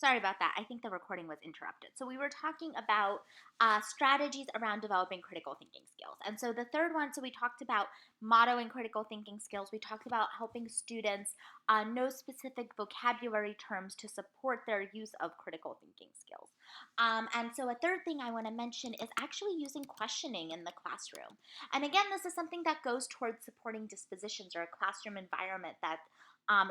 Sorry about that. I think the recording was interrupted. So we were talking about strategies around developing critical thinking skills. And so the third one, so we talked about modeling critical thinking skills. We talked about helping students know specific vocabulary terms to support their use of critical thinking skills. And so a third thing I want to mention is actually using questioning in the classroom. And again, this is something that goes towards supporting dispositions or a classroom environment that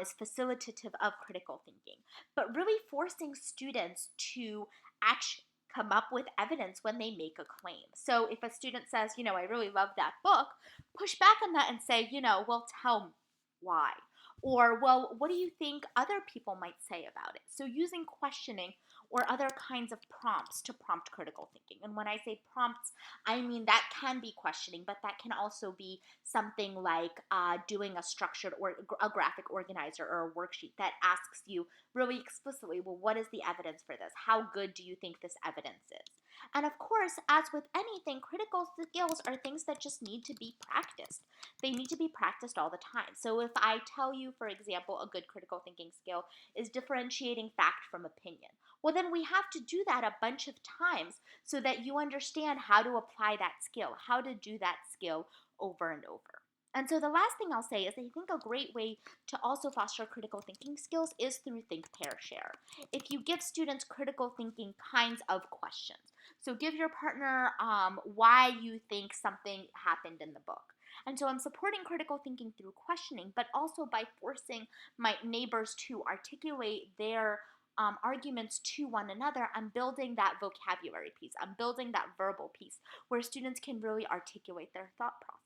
is facilitative of critical thinking, but really forcing students to actually come up with evidence when they make a claim. So if a student says, I really love that book, push back on that and say, well, tell me why. Or, well, what do you think other people might say about it? So using questioning or other kinds of prompts to prompt critical thinking. And when I say prompts, I mean that can be questioning, but that can also be something like doing a structured or a graphic organizer or a worksheet that asks you really explicitly, well, what is the evidence for this? How good do you think this evidence is? And of course, as with anything, critical skills are things that just need to be practiced. They need to be practiced all the time. So if I tell you, for example, a good critical thinking skill is differentiating fact from opinion, well, then we have to do that a bunch of times so that you understand how to apply that skill, how to do that skill over and over. And so the last thing I'll say is I think a great way to also foster critical thinking skills is through think, pair, share. If you give students critical thinking kinds of questions, so give your partner why you think something happened in the book. And so I'm supporting critical thinking through questioning, but also by forcing my neighbors to articulate their arguments to one another. I'm building that vocabulary piece. I'm building that verbal piece where students can really articulate their thought process.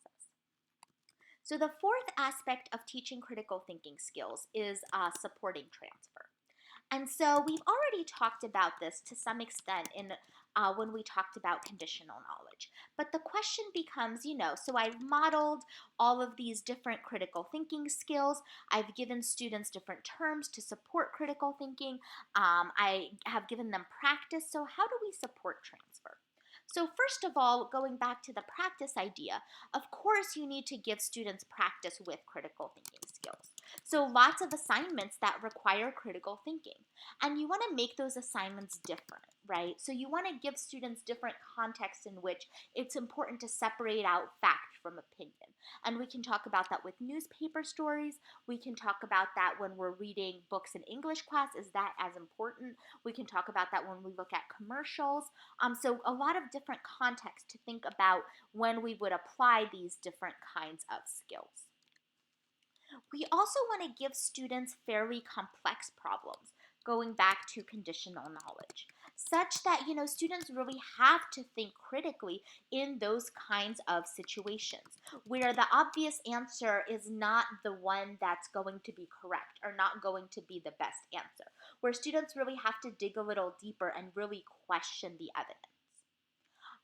So the fourth aspect of teaching critical thinking skills is supporting transfer. And so we've already talked about this to some extent in when we talked about conditional knowledge. But the question becomes, so I've modeled all of these different critical thinking skills. I've given students different terms to support critical thinking. I have given them practice. So how do we support transfer? So first of all, going back to the practice idea, of course you need to give students practice with critical thinking skills. So lots of assignments that require critical thinking. And you want to make those assignments different, right? So you want to give students different contexts in which it's important to separate out fact from opinion. And we can talk about that with newspaper stories. We can talk about that when we're reading books in English class. Is that as important? We can talk about that when we look at commercials. So a lot of different contexts to think about when we would apply these different kinds of skills. We also want to give students fairly complex problems, going back to conditional knowledge, such that, students really have to think critically in those kinds of situations where the obvious answer is not the one that's going to be correct or not going to be the best answer, where students really have to dig a little deeper and really question the evidence.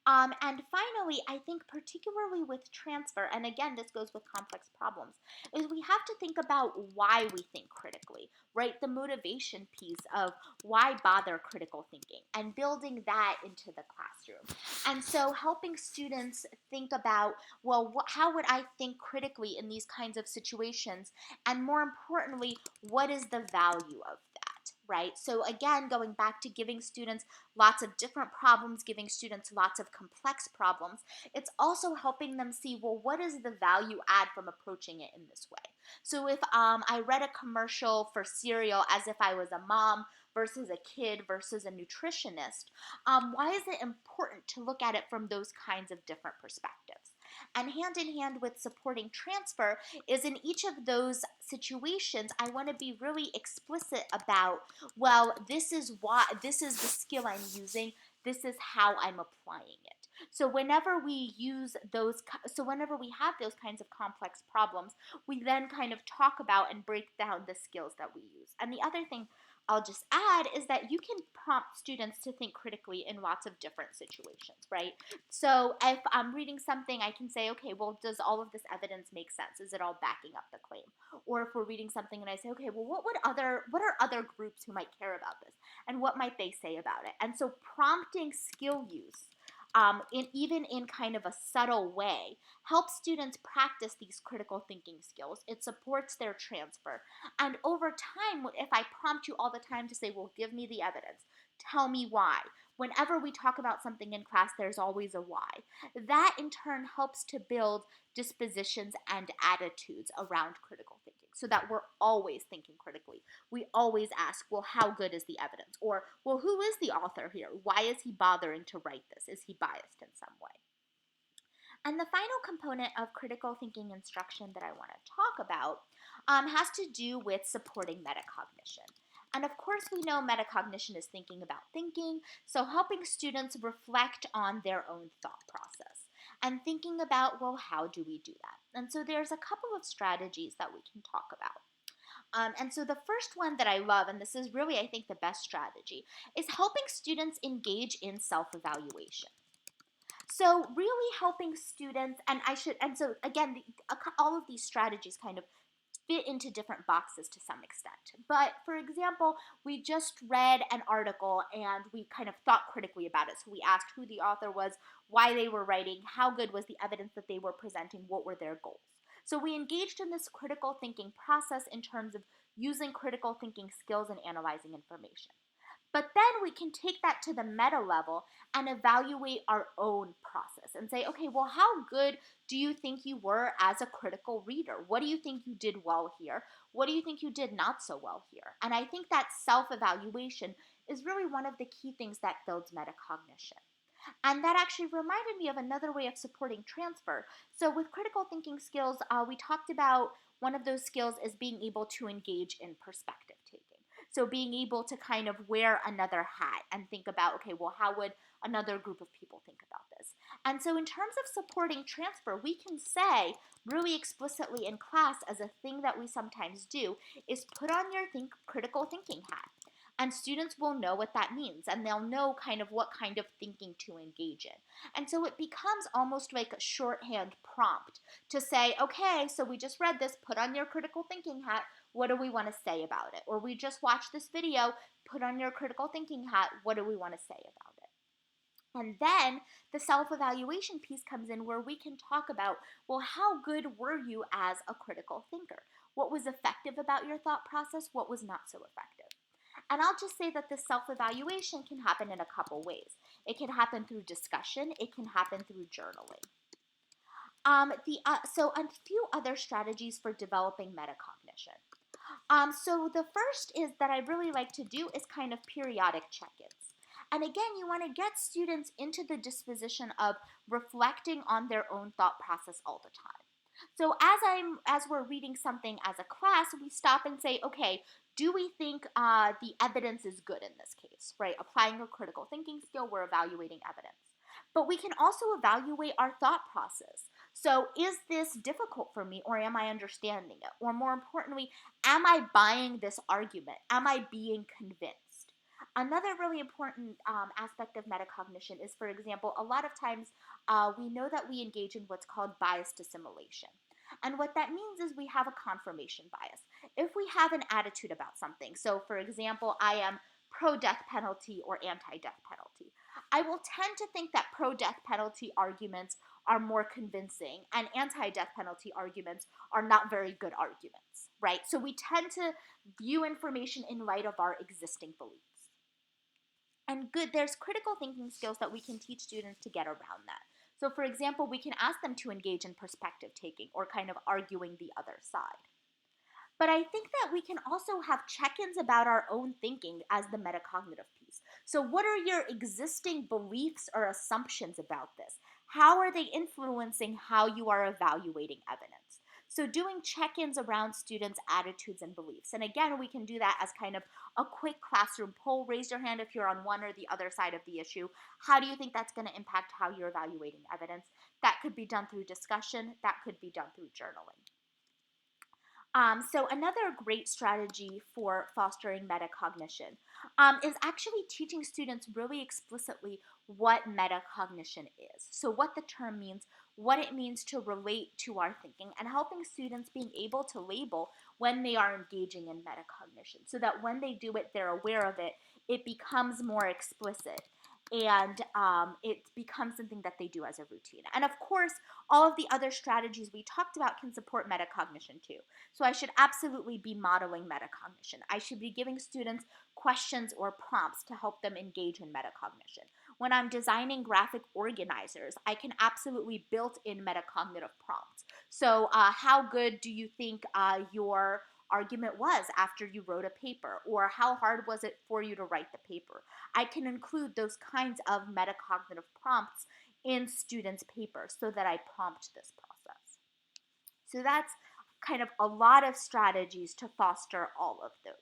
And finally, I think particularly with transfer, and again, this goes with complex problems, is we have to think about why we think critically, right? The motivation piece of why bother critical thinking and building that into the classroom. And so helping students think about, well, how would I think critically in these kinds of situations? And more importantly, what is the value of that, right? So again, going back to giving students lots of different problems, giving students lots of complex problems, it's also helping them see, well, what is the value add from approaching it in this way? So if I read a commercial for cereal as if I was a mom versus a kid versus a nutritionist, why is it important to look at it from those kinds of different perspectives? And hand in hand with supporting transfer is in each of those situations, I want to be really explicit about, well, this is the skill I'm using, this is how I'm applying it. So whenever we have those kinds of complex problems, we then kind of talk about and break down the skills that we use. And the other thing I'll just add is that you can prompt students to think critically in lots of different situations, right? So if I'm reading something, I can say, okay, well, does all of this evidence make sense? Is it all backing up the claim? Or if we're reading something and I say, okay, well, what are other groups who might care about this? And what might they say about it? And so prompting skill use even in kind of a subtle way, helps students practice these critical thinking skills. It supports their transfer. And over time, if I prompt you all the time to say, well, give me the evidence, tell me why. Whenever we talk about something in class, there's always a why. That in turn helps to build dispositions and attitudes around critical thinking so that we're always thinking critically. We always ask, well, how good is the evidence? Or, well, who is the author here? Why is he bothering to write this? Is he biased in some way? And the final component of critical thinking instruction that I want to talk about has to do with supporting metacognition. And of course, we know metacognition is thinking about thinking, so helping students reflect on their own thought process and thinking about, well, how do we do that? And so there's a couple of strategies that we can talk about. And so the first one that I love, and this is really, I think, the best strategy, is helping students engage in self-evaluation. So really helping students, and so again, all of these strategies kind of fit into different boxes to some extent. But for example, we just read an article and we kind of thought critically about it. So we asked who the author was, why they were writing, how good was the evidence that they were presenting, what were their goals. So we engaged in this critical thinking process in terms of using critical thinking skills and analyzing information. But then we can take that to the meta level and evaluate our own process and say, okay, well, how good do you think you were as a critical reader? What do you think you did well here? What do you think you did not so well here? And I think that self-evaluation is really one of the key things that builds metacognition. And that actually reminded me of another way of supporting transfer. So with critical thinking skills, we talked about one of those skills is being able to engage in perspective taking. So being able to kind of wear another hat and think about, okay, well, how would another group of people think about this? And so in terms of supporting transfer, we can say really explicitly in class as a thing that we sometimes do is put on your critical thinking hat. And students will know what that means, and they'll know kind of what kind of thinking to engage in. And so it becomes almost like a shorthand prompt to say, okay, so we just read this, put on your critical thinking hat, what do we want to say about it? Or we just watched this video, put on your critical thinking hat, what do we want to say about it? And then the self-evaluation piece comes in where we can talk about, well, how good were you as a critical thinker? What was effective about your thought process? What was not so effective? And I'll just say that this self-evaluation can happen in a couple ways. It can happen through discussion. It can happen through journaling. So a few other strategies for developing metacognition. So the first is that I really like to do is kind of periodic check-ins. And again, you want to get students into the disposition of reflecting on their own thought process all the time. So as we're reading something as a class, we stop and say, okay, do we think the evidence is good in this case, right? Applying a critical thinking skill, we're evaluating evidence. But we can also evaluate our thought process. So is this difficult for me, or am I understanding it? Or more importantly, am I buying this argument? Am I being convinced? Another really important aspect of metacognition is, for example, a lot of times we know that we engage in what's called biased assimilation. And what that means is we have a confirmation bias. If we have an attitude about something, so for example, I am pro-death penalty or anti-death penalty, I will tend to think that pro-death penalty arguments are more convincing and anti-death penalty arguments are not very good arguments, right? So we tend to view information in light of our existing beliefs. And there's critical thinking skills that we can teach students to get around that. So for example, we can ask them to engage in perspective taking or kind of arguing the other side. But I think that we can also have check-ins about our own thinking as the metacognitive piece. So what are your existing beliefs or assumptions about this? How are they influencing how you are evaluating evidence? So doing check-ins around students' attitudes and beliefs. And again, we can do that as kind of a quick classroom poll. Raise your hand if you're on one or the other side of the issue. How do you think that's going to impact how you're evaluating evidence? That could be done through discussion. That could be done through journaling. So another great strategy for fostering metacognition is actually teaching students really explicitly what metacognition is. So what the term means, what it means to relate to our thinking, and helping students being able to label when they are engaging in metacognition so that when they do it, they're aware of it, it becomes more explicit. and it becomes something that they do as a routine. And of course, all of the other strategies we talked about can support metacognition too. So I should absolutely be modeling metacognition. I should be giving students questions or prompts to help them engage in metacognition. When I'm designing graphic organizers, I can absolutely build in metacognitive prompts. So how good do you think your argument was after you wrote a paper, or how hard was it for you to write the paper? I can include those kinds of metacognitive prompts in students' papers so that I prompt this process. So that's kind of a lot of strategies to foster all of those.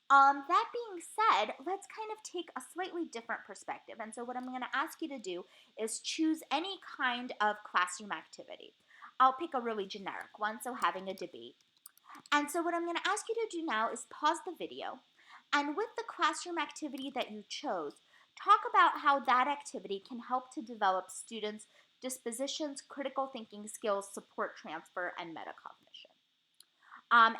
That being said, let's kind of take a slightly different perspective. And so what I'm going to ask you to do is choose any kind of classroom activity. I'll pick a really generic one, so having a debate. And so what I'm going to ask you to do now is pause the video, and with the classroom activity that you chose, talk about how that activity can help to develop students' dispositions, critical thinking skills, support transfer, and metacognition.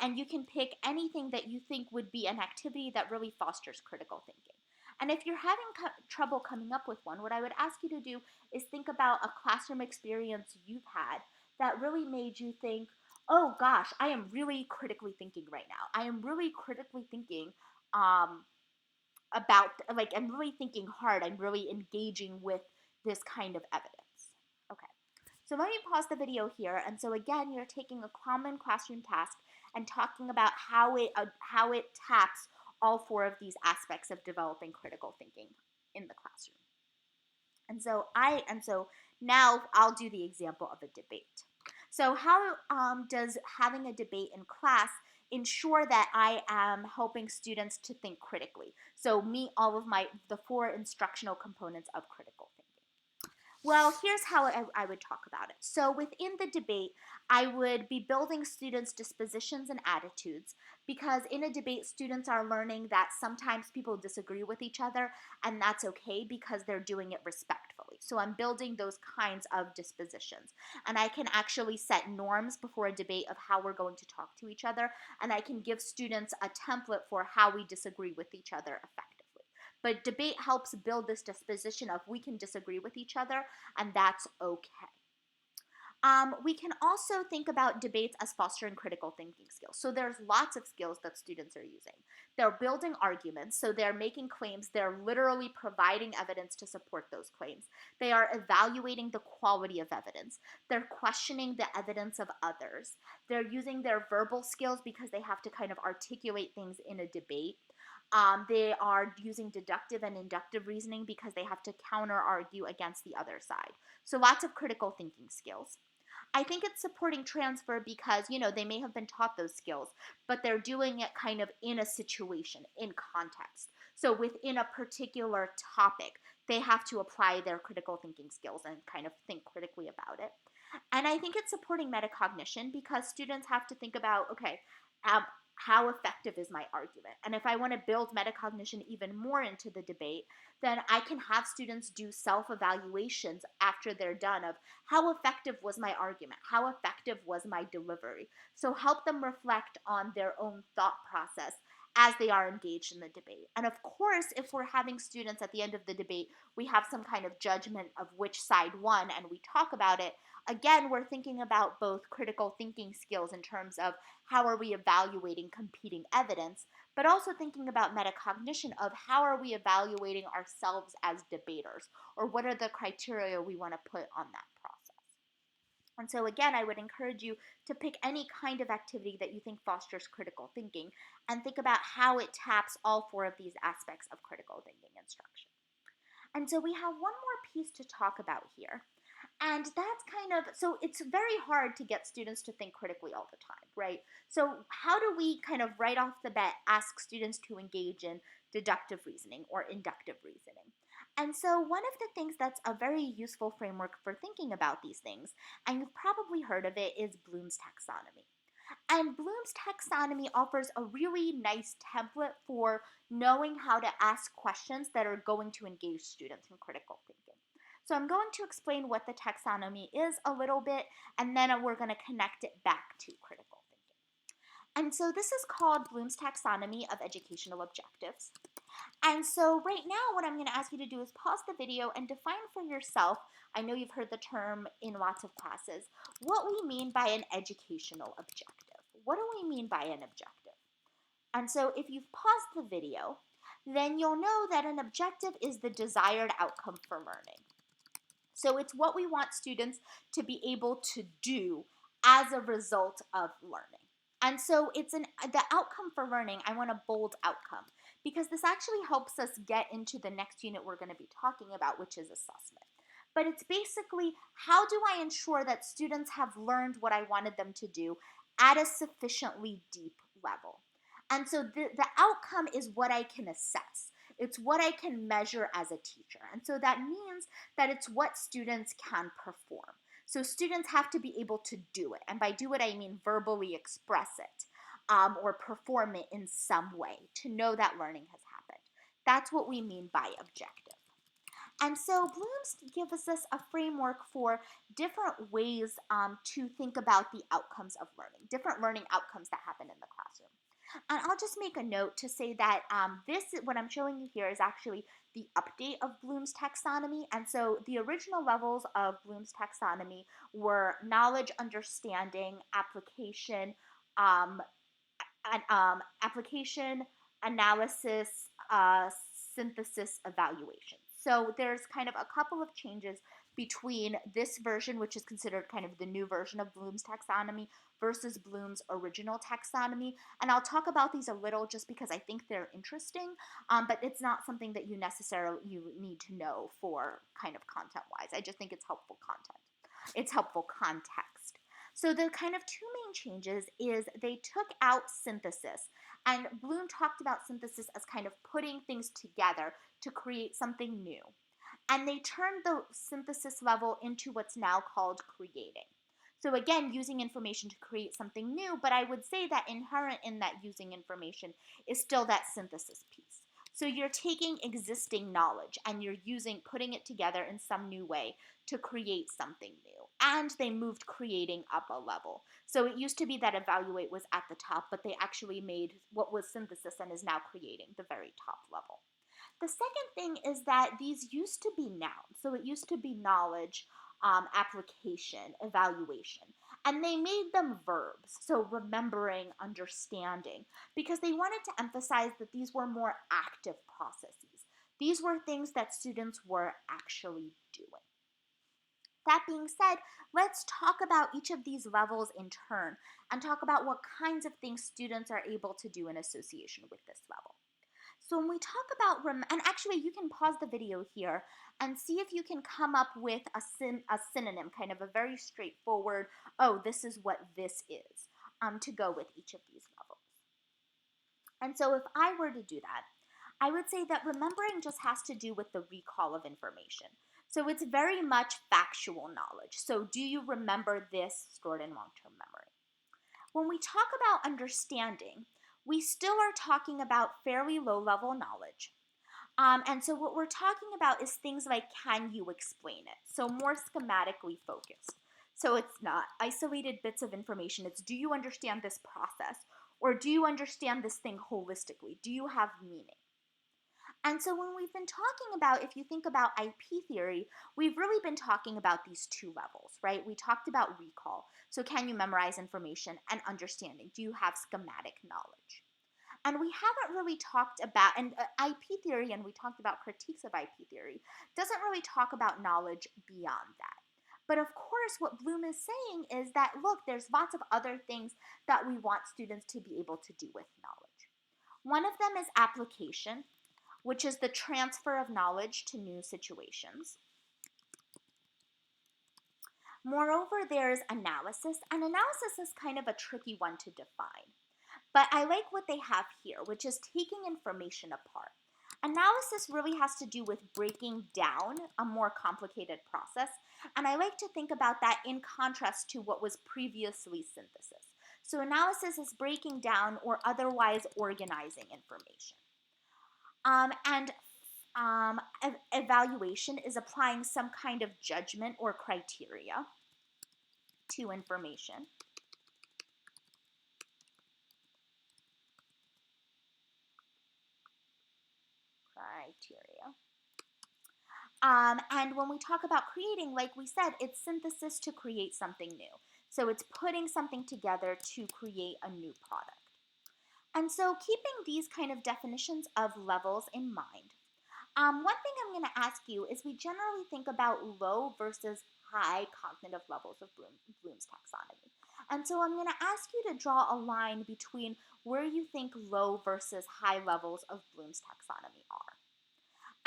And you can pick anything that you think would be an activity that really fosters critical thinking. And if you're having trouble coming up with one, what I would ask you to do is think about a classroom experience you've had that really made you think, oh gosh, I am really critically thinking right now. I am really critically thinking about, like, I'm really thinking hard. I'm really engaging with this kind of evidence. Okay. So let me pause the video here. And so again, you're taking a common classroom task and talking about how it taps all four of these aspects of developing critical thinking in the classroom. And so now I'll do the example of a debate. So how does having a debate in class ensure that I am helping students to think critically? So meet all of the four instructional components of critical thinking. Well, here's how I would talk about it. So within the debate, I would be building students' dispositions and attitudes, because in a debate, students are learning that sometimes people disagree with each other, and that's okay because they're doing it respectfully. So I'm building those kinds of dispositions. And I can actually set norms before a debate of how we're going to talk to each other, and I can give students a template for how we disagree with each other effectively. But debate helps build this disposition of we can disagree with each other, and that's okay. We can also think about debates as fostering critical thinking skills. So there's lots of skills that students are using. They're building arguments, so they're making claims. They're literally providing evidence to support those claims. They are evaluating the quality of evidence. They're questioning the evidence of others. They're using their verbal skills because they have to kind of articulate things in a debate. They are using deductive and inductive reasoning because they have to counter argue against the other side. So lots of critical thinking skills. I think it's supporting transfer because, they may have been taught those skills, but they're doing it kind of in a situation, in context. So within a particular topic, they have to apply their critical thinking skills and kind of think critically about it. And I think it's supporting metacognition because students have to think about, okay, how effective is my argument? And if I want to build metacognition even more into the debate, then I can have students do self-evaluations after they're done of how effective was my argument? How effective was my delivery? So help them reflect on their own thought process as they are engaged in the debate. And of course, if we're having students at the end of the debate, we have some kind of judgment of which side won and we talk about it. Again, we're thinking about both critical thinking skills in terms of how are we evaluating competing evidence, but also thinking about metacognition of how are we evaluating ourselves as debaters, or what are the criteria we want to put on that process. And so again, I would encourage you to pick any kind of activity that you think fosters critical thinking and think about how it taps all four of these aspects of critical thinking instruction. And so we have one more piece to talk about here. And that's so it's very hard to get students to think critically all the time, right? So how do we kind of right off the bat ask students to engage in deductive reasoning or inductive reasoning? And so one of the things that's a very useful framework for thinking about these things, and you've probably heard of it, is Bloom's taxonomy. And Bloom's taxonomy offers a really nice template for knowing how to ask questions that are going to engage students in critical thinking. So I'm going to explain what the taxonomy is a little bit, and then we're going to connect it back to critical thinking. And so this is called Bloom's taxonomy of educational objectives. And so right now, what I'm going to ask you to do is pause the video and define for yourself, I know you've heard the term in lots of classes, what we mean by an educational objective. What do we mean by an objective? And so if you've paused the video, then you'll know that an objective is the desired outcome for learning. So it's what we want students to be able to do as a result of learning. And so it's the outcome for learning, I want a bold outcome, because this actually helps us get into the next unit we're going to be talking about, which is assessment. But it's basically, how do I ensure that students have learned what I wanted them to do at a sufficiently deep level? And so the outcome is what I can assess. It's what I can measure as a teacher. And so that means that it's what students can perform. So students have to be able to do it. And by do it, I mean verbally express it or perform it in some way to know that learning has happened. That's what we mean by objective. And so Bloom's gives us a framework for different ways to think about the outcomes of learning, different learning outcomes that happen in the classroom. And I'll just make a note to say that what I'm showing you here is actually the update of Bloom's taxonomy. And so the original levels of Bloom's taxonomy were knowledge, understanding, application, analysis, synthesis, evaluation. So there's kind of a couple of changes between this version, which is considered kind of the new version of Bloom's taxonomy, versus Bloom's original taxonomy. And I'll talk about these a little just because I think they're interesting, but it's not something that you need to know for kind of content-wise. I just think it's helpful content. It's helpful context. So the kind of two main changes is they took out synthesis, and Bloom talked about synthesis as kind of putting things together to create something new. And they turned the synthesis level into what's now called creating. So again, using information to create something new, but I would say that inherent in that using information is still that synthesis piece. So you're taking existing knowledge and you're putting it together in some new way to create something new. And they moved creating up a level. So it used to be that evaluate was at the top, but they actually made what was synthesis and is now creating the very top level. The second thing is that these used to be nouns. So it used to be knowledge, application, evaluation. And they made them verbs, so remembering, understanding, because they wanted to emphasize that these were more active processes. These were things that students were actually doing. That being said, let's talk about each of these levels in turn and talk about what kinds of things students are able to do in association with this level. So when we talk about, and actually you can pause the video here and see if you can come up with a synonym, kind of a very straightforward, oh, this is what this is, to go with each of these levels. And so if I were to do that, I would say that remembering just has to do with the recall of information. So it's very much factual knowledge. So do you remember this stored in long-term memory? When we talk about understanding, we still are talking about fairly low-level knowledge. And so what we're talking about is things like, can you explain it? So more schematically focused. So it's not isolated bits of information. It's, do you understand this process? Or do you understand this thing holistically? Do you have meaning? And so when we've been talking about, if you think about IP theory, we've really been talking about these two levels, right? We talked about recall. So can you memorize information, and understanding? Do you have schematic knowledge? And we haven't really talked about, and IP theory, and we talked about critiques of IP theory, doesn't really talk about knowledge beyond that. But of course, what Bloom is saying is that, look, there's lots of other things that we want students to be able to do with knowledge. One of them is application, which is the transfer of knowledge to new situations. Moreover, there's analysis, and analysis is kind of a tricky one to define. But I like what they have here, which is taking information apart. Analysis really has to do with breaking down a more complicated process, and I like to think about that in contrast to what was previously synthesis. So analysis is breaking down or otherwise organizing information. Evaluation is applying some kind of judgment or criteria to information. criteria. And when we talk about creating, like we said, it's synthesis to create something new. So it's putting something together to create a new product. And so keeping these kind of definitions of levels in mind, one thing I'm going to ask you is we generally think about low versus high cognitive levels of Bloom's taxonomy. And so I'm going to ask you to draw a line between where you think low versus high levels of Bloom's taxonomy are.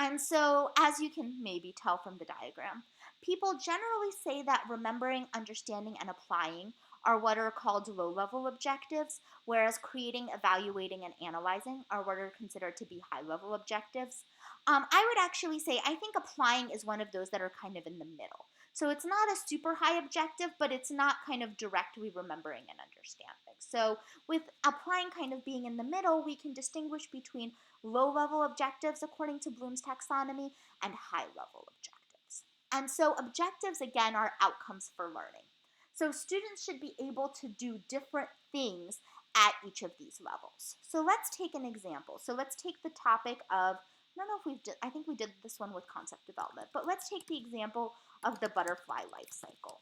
And so, as you can maybe tell from the diagram, people generally say that remembering, understanding, and applying are what are called low-level objectives, whereas creating, evaluating, and analyzing are what are considered to be high-level objectives. I would actually say I think applying is one of those that are kind of in the middle. So it's not a super high objective, but it's not kind of directly remembering and understanding. So with applying kind of being in the middle, we can distinguish between low-level objectives according to Bloom's taxonomy and high-level objectives. And so objectives, again, are outcomes for learning. So students should be able to do different things at each of these levels. So let's take an example. So let's take the topic of, I don't know if I think we did this one with concept development, but let's take the example of the butterfly life cycle.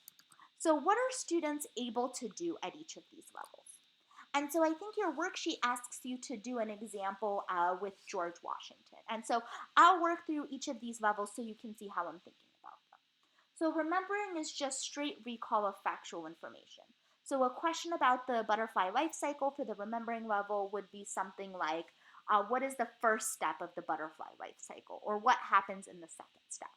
So what are students able to do at each of these levels? And so I think your worksheet asks you to do an example with George Washington. And so I'll work through each of these levels so you can see how I'm thinking about them. So remembering is just straight recall of factual information. So a question about the butterfly life cycle for the remembering level would be something like, what is the first step of the butterfly life cycle? Or what happens in the second step?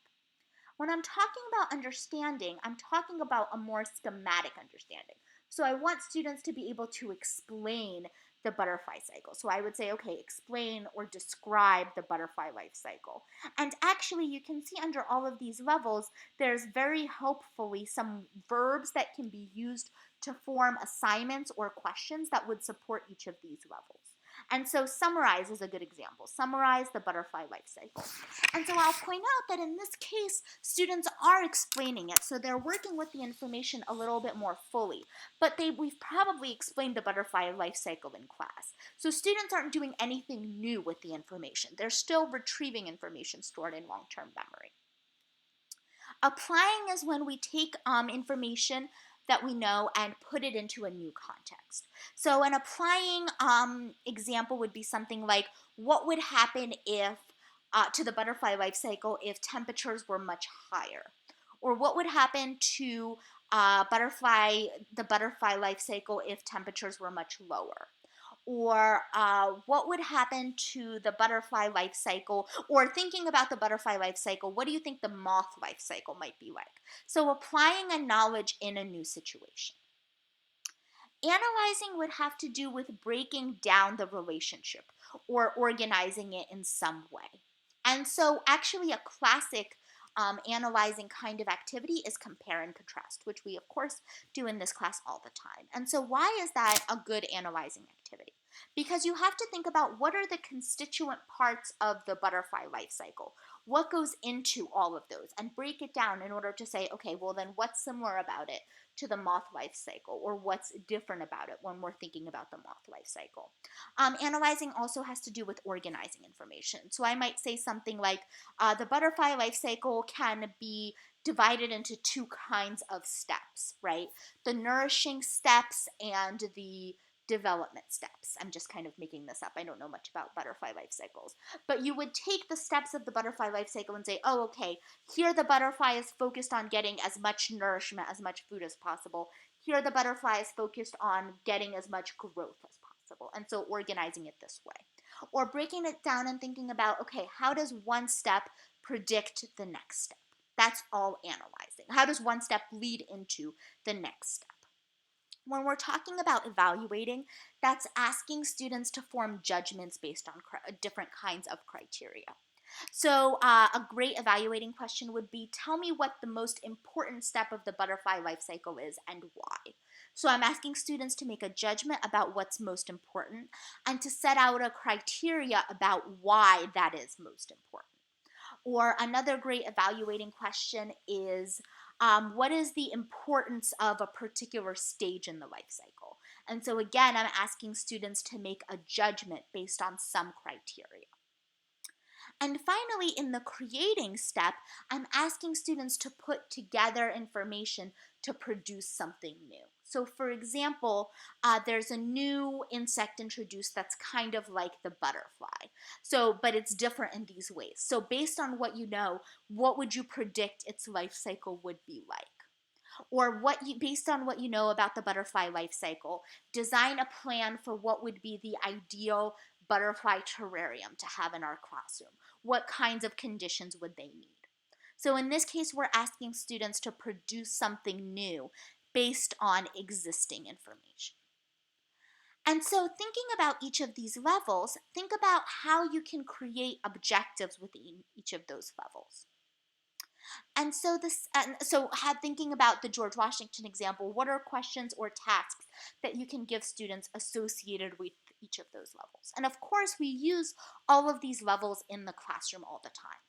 When I'm talking about understanding, I'm talking about a more schematic understanding. So I want students to be able to explain the butterfly cycle. So I would say, okay, explain or describe the butterfly life cycle. And actually, you can see under all of these levels, there's very helpfully some verbs that can be used to form assignments or questions that would support each of these levels. And so summarize is a good example. Summarize the butterfly life cycle. And so I'll point out that in this case, students are explaining it. So they're working with the information a little bit more fully. But we've probably explained the butterfly life cycle in class. So students aren't doing anything new with the information. They're still retrieving information stored in long-term memory. Applying is when we take information that we know and put it into a new context. So an applying example would be something like, what would happen if, to the butterfly life cycle if temperatures were much higher? Or what would happen to the butterfly life cycle if temperatures were much lower? Or what would happen to the butterfly life cycle, or thinking about the butterfly life cycle, what do you think the moth life cycle might be like? So applying a knowledge in a new situation. Analyzing would have to do with breaking down the relationship or organizing it in some way. And so actually a classic analyzing kind of activity is compare and contrast, which we of course do in this class all the time. And so why is that a good analyzing activity? Because you have to think about what are the constituent parts of the butterfly life cycle? What goes into all of those? And break it down in order to say, okay, well then what's similar about it to the moth life cycle, or what's different about it when we're thinking about the moth life cycle. Analyzing also has to do with organizing information. So I might say something like the butterfly life cycle can be divided into two kinds of steps, right? The nourishing steps and the development steps. I'm just kind of making this up. I don't know much about butterfly life cycles. But you would take the steps of the butterfly life cycle and say, oh, okay, here the butterfly is focused on getting as much nourishment, as much food as possible. Here the butterfly is focused on getting as much growth as possible. And so organizing it this way. Or breaking it down and thinking about, okay, how does one step predict the next step? That's all analyzing. How does one step lead into the next step? When we're talking about evaluating, that's asking students to form judgments based on different kinds of criteria. So a great evaluating question would be, tell me what the most important step of the butterfly life cycle is and why. So I'm asking students to make a judgment about what's most important and to set out a criteria about why that is most important. Or another great evaluating question is, what is the importance of a particular stage in the life cycle? And so again, I'm asking students to make a judgment based on some criteria. And finally, in the creating step, I'm asking students to put together information to produce something new. So for example, there's a new insect introduced that's kind of like the butterfly. But it's different in these ways. So based on what you know, what would you predict its life cycle would be like? Or based on what you know about the butterfly life cycle, design a plan for what would be the ideal butterfly terrarium to have in our classroom. What kinds of conditions would they need? So in this case, we're asking students to produce something new based on existing information. And so thinking about each of these levels, think about how you can create objectives within each of those levels. Thinking about the George Washington example, what are questions or tasks that you can give students associated with each of those levels? And of course, we use all of these levels in the classroom all the time.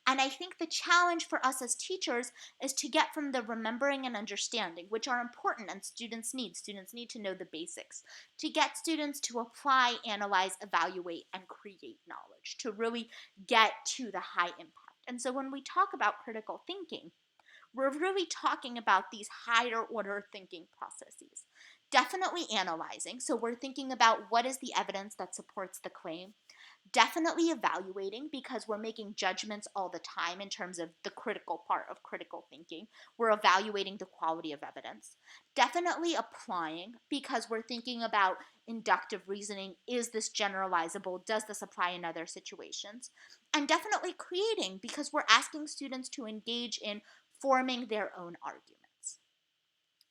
And I think the challenge for us as teachers is to get from the remembering and understanding, which are important and students need to know the basics, to get students to apply, analyze, evaluate, and create knowledge, to really get to the high impact. And so when we talk about critical thinking, we're really talking about these higher order thinking processes. Definitely analyzing, so we're thinking about what is the evidence that supports the claim. Definitely evaluating, because we're making judgments all the time in terms of the critical part of critical thinking. We're evaluating the quality of evidence. Definitely applying, because we're thinking about inductive reasoning. Is this generalizable? Does this apply in other situations? And definitely creating, because we're asking students to engage in forming their own arguments.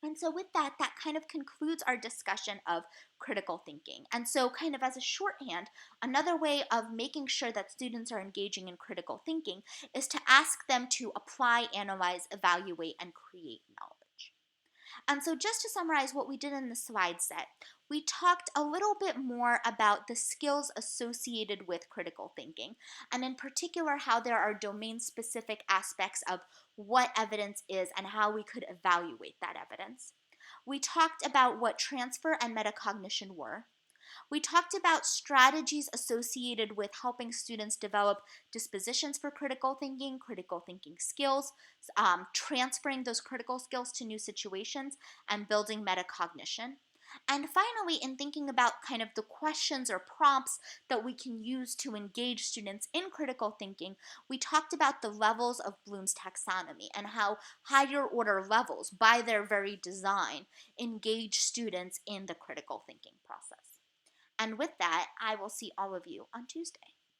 And so with that, that kind of concludes our discussion of critical thinking. And so kind of as a shorthand, another way of making sure that students are engaging in critical thinking is to ask them to apply, analyze, evaluate, and create knowledge. And so just to summarize what we did in the slide set, we talked a little bit more about the skills associated with critical thinking, and in particular how there are domain-specific aspects of what evidence is and how we could evaluate that evidence. We talked about what transfer and metacognition were. We talked about strategies associated with helping students develop dispositions for critical thinking skills, transferring those critical skills to new situations, and building metacognition. And finally, in thinking about kind of the questions or prompts that we can use to engage students in critical thinking, we talked about the levels of Bloom's taxonomy and how higher order levels, by their very design, engage students in the critical thinking process. And with that, I will see all of you on Tuesday.